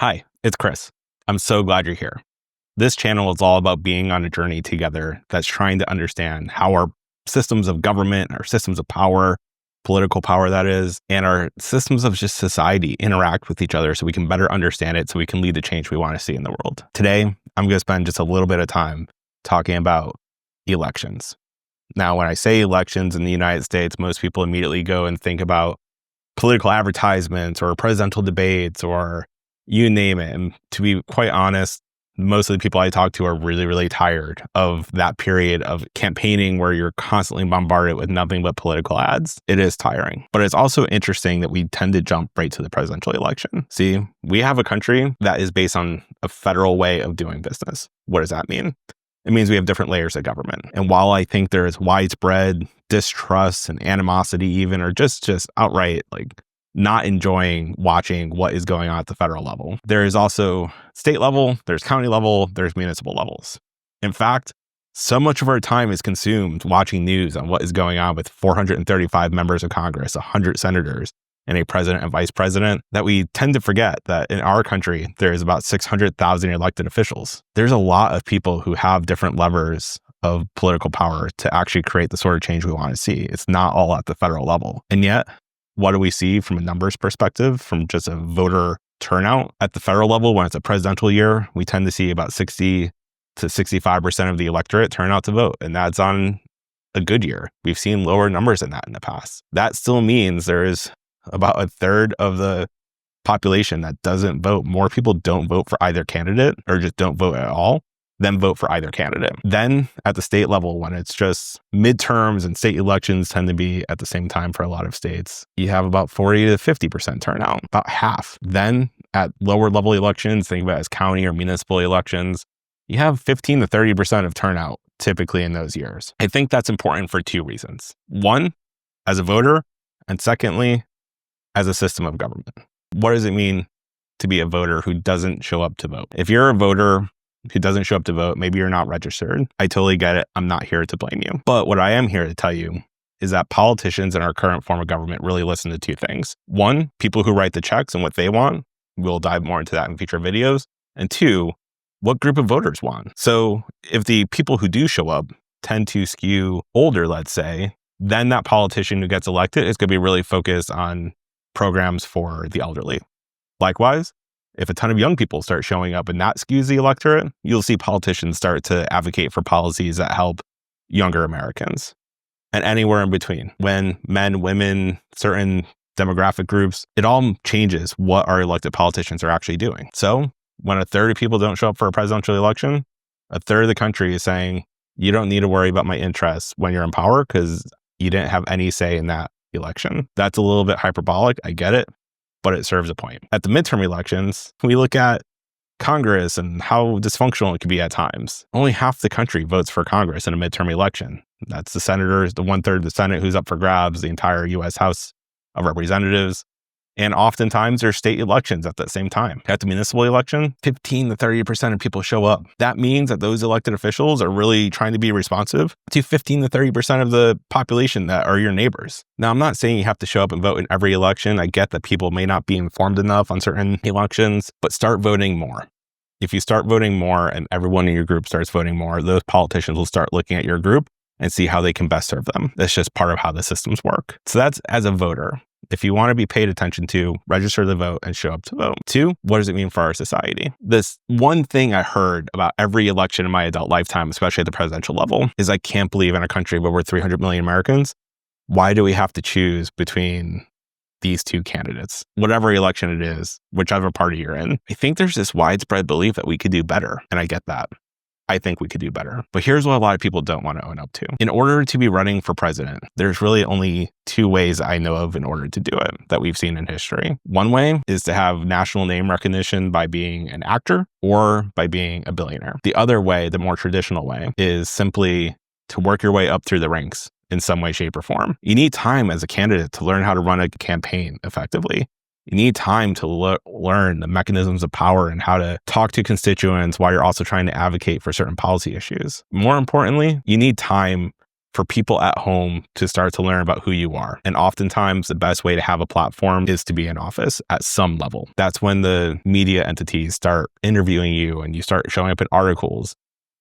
Hi, it's Chris. I'm so glad you're here. This channel is all about being on a journey together that's trying to understand how our systems of government, our systems of power, political power that is, and our systems of just society interact with each other so we can better understand it so we can lead the change we want to see in the world. Today, I'm going to spend just a little bit of time talking about elections. Now, when I say elections in the United States, most people immediately go and think about political advertisements or presidential debates or you name it. And to be quite honest, most of the people I talk to are really, really tired of that period of campaigning where you're constantly bombarded with nothing but political ads. It is tiring, but it's also interesting that we tend to jump right to the presidential election. See, we have a country that is based on a federal way of doing business. What does that mean? It means we have different layers of government. And while I think there is widespread distrust and animosity even, or just outright not enjoying watching what is going on at the federal level, there is also state level, there's county level, there's municipal levels. In fact, so much of our time is consumed watching news on what is going on with 435 members of Congress, 100 senators, and a president and vice president that we tend to forget that in our country, there's about 600,000 elected officials. There's a lot of people who have different levers of political power to actually create the sort of change we want to see. It's not all at the federal level. And yet, what do we see from a numbers perspective, from just a voter turnout? At the federal level, when it's a presidential year, we tend to see about 60 to 65% of the electorate turn out to vote. And that's on a good year. We've seen lower numbers than that in the past. That still means there is about a third of the population that doesn't vote. More people don't vote for either candidate or just don't vote at all than vote for either candidate. Then at the state level, when it's just midterms and state elections tend to be at the same time for a lot of states, you have about 40 to 50% turnout, about half. Then at lower level elections, think about it as county or municipal elections, you have 15 to 30% of turnout typically in those years. I think that's important for two reasons. One, as a voter, and secondly, as a system of government. What does it mean to be a voter who doesn't show up to vote? If you're a voter who doesn't show up to vote, maybe you're not registered. I totally get it. I'm not here to blame you. But what I am here to tell you is that politicians in our current form of government really listen to two things. One, people who write the checks and what they want. We'll dive more into that in future videos. And two, what group of voters want. So if the people who do show up tend to skew older, let's say, then that politician who gets elected is going to be really focused on programs for the elderly. Likewise, if a ton of young people start showing up and that skews the electorate, you'll see politicians start to advocate for policies that help younger Americans. And anywhere in between, when men, women, certain demographic groups, it all changes what our elected politicians are actually doing. So when a third of people don't show up for a presidential election, a third of the country is saying, you don't need to worry about my interests when you're in power because you didn't have any say in that election. That's a little bit hyperbolic. I get it. But it serves a point. At the midterm elections, we look at Congress and how dysfunctional it can be at times. Only half the country votes for Congress in a midterm election. That's the senators, the 1/3 of the Senate who's up for grabs, the entire U.S. House of Representatives. And oftentimes there's state elections at that same time. At the municipal election, 15 to 30% of people show up. That means that those elected officials are really trying to be responsive to 15 to 30% of the population that are your neighbors. Now, I'm not saying you have to show up and vote in every election. I get that people may not be informed enough on certain elections, but start voting more. If you start voting more and everyone in your group starts voting more, those politicians will start looking at your group and see how they can best serve them. That's just part of how the systems work. So that's as a voter. If you want to be paid attention to, register to vote and show up to vote. Two, what does it mean for our society? This one thing I heard about every election in my adult lifetime, especially at the presidential level, is I can't believe in a country of over 300 million Americans, why do we have to choose between these two candidates? Whatever election it is, whichever party you're in, I think there's this widespread belief that we could do better. And I get that. I think we could do better. But here's what a lot of people don't want to own up to. In order to be running for president, there's really only two ways I know of in order to do it that we've seen in history. One way is to have national name recognition by being an actor or by being a billionaire. The other way, the more traditional way, is simply to work your way up through the ranks in some way, shape, or form. You need time as a candidate to learn how to run a campaign effectively. You need time to learn the mechanisms of power and how to talk to constituents while you're also trying to advocate for certain policy issues. More importantly, you need time for people at home to start to learn about who you are. And oftentimes the best way to have a platform is to be in office at some level. That's when the media entities start interviewing you and you start showing up in articles.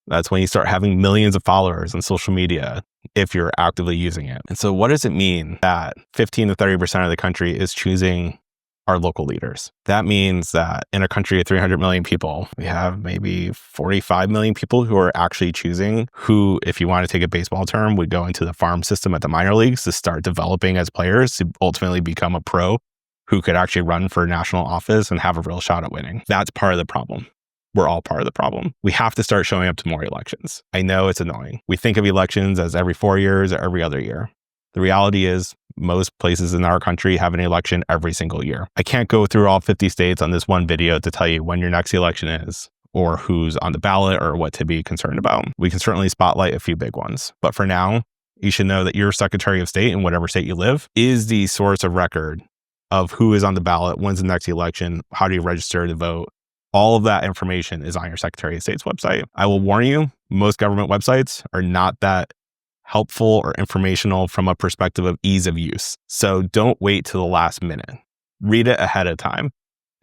That's when you start having millions of followers on social media if you're actively using it. And so what does it mean that 15 to 30% of the country is choosing our local leaders? That means that in a country of 300 million people, we have maybe 45 million people who are actually choosing who, if you want to take a baseball term, would go into the farm system at the minor leagues to start developing as players to ultimately become a pro who could actually run for national office and have a real shot at winning. That's part of the problem. We're all part of the problem. We have to start showing up to more elections. I know it's annoying. We think of elections as every 4 years or every other year. The reality is most places in our country have an election every single year. I can't go through all 50 states on this one video to tell you when your next election is or who's on the ballot or what to be concerned about. We can certainly spotlight a few big ones. But for now, you should know that your Secretary of State in whatever state you live is the source of record of who is on the ballot, when's the next election, how do you register to vote. All of that information is on your Secretary of State's website. I will warn you, most government websites are not that helpful or informational from a perspective of ease of use. So don't wait till the last minute. Read it ahead of time.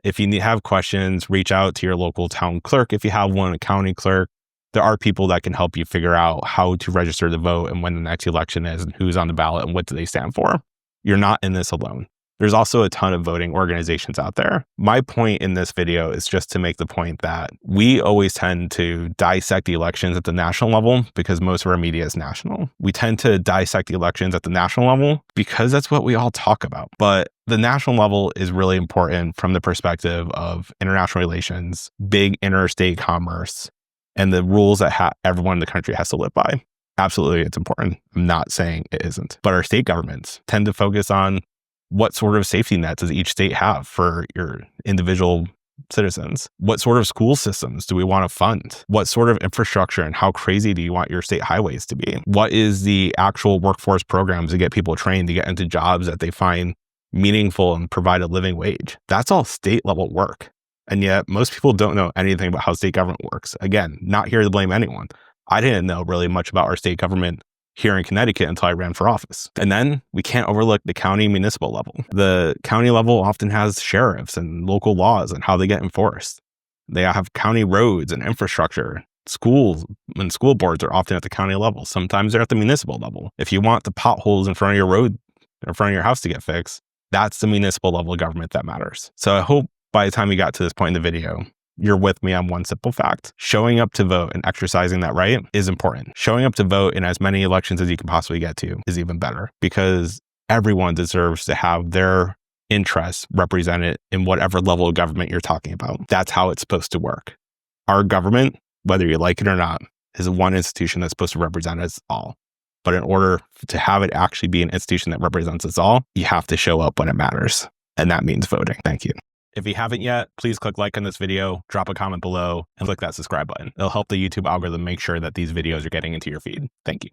If you have questions, reach out to your local town clerk. If you have one, a county clerk, there are people that can help you figure out how to register to vote and when the next election is and who's on the ballot and what do they stand for. You're not in this alone. There's also a ton of voting organizations out there. My point in this video is just to make the point that we always tend to dissect the elections at the national level because most of our media is national. We tend to dissect the elections at the national level because that's what we all talk about. But the national level is really important from the perspective of international relations, big interstate commerce, and the rules that everyone in the country has to live by. Absolutely, it's important. I'm not saying it isn't. But our state governments tend to focus on what sort of safety nets does each state have for your individual citizens? What sort of school systems do we want to fund? What sort of infrastructure and how crazy do you want your state highways to be? What is the actual workforce programs to get people trained to get into jobs that they find meaningful and provide a living wage? That's all state level work. And yet most people don't know anything about how state government works. Again, not here to blame anyone. I didn't know really much about our state government here in Connecticut until I ran for office. And then we can't overlook the county municipal level. The county level often has sheriffs and local laws and how they get enforced. They have county roads and infrastructure. Schools and school boards are often at the county level. Sometimes they're at the municipal level. If you want the potholes in front of your road, in front of your house to get fixed, that's the municipal level of government that matters. So I hope by the time you got to this point in the video, you're with me on one simple fact. Showing up to vote and exercising that right is important. Showing up to vote in as many elections as you can possibly get to is even better because everyone deserves to have their interests represented in whatever level of government you're talking about. That's how it's supposed to work. Our government, whether you like it or not, is one institution that's supposed to represent us all. But in order to have it actually be an institution that represents us all, you have to show up when it matters. And that means voting. Thank you. If you haven't yet, please click like on this video, drop a comment below, and click that subscribe button. It'll help the YouTube algorithm make sure that these videos are getting into your feed. Thank you.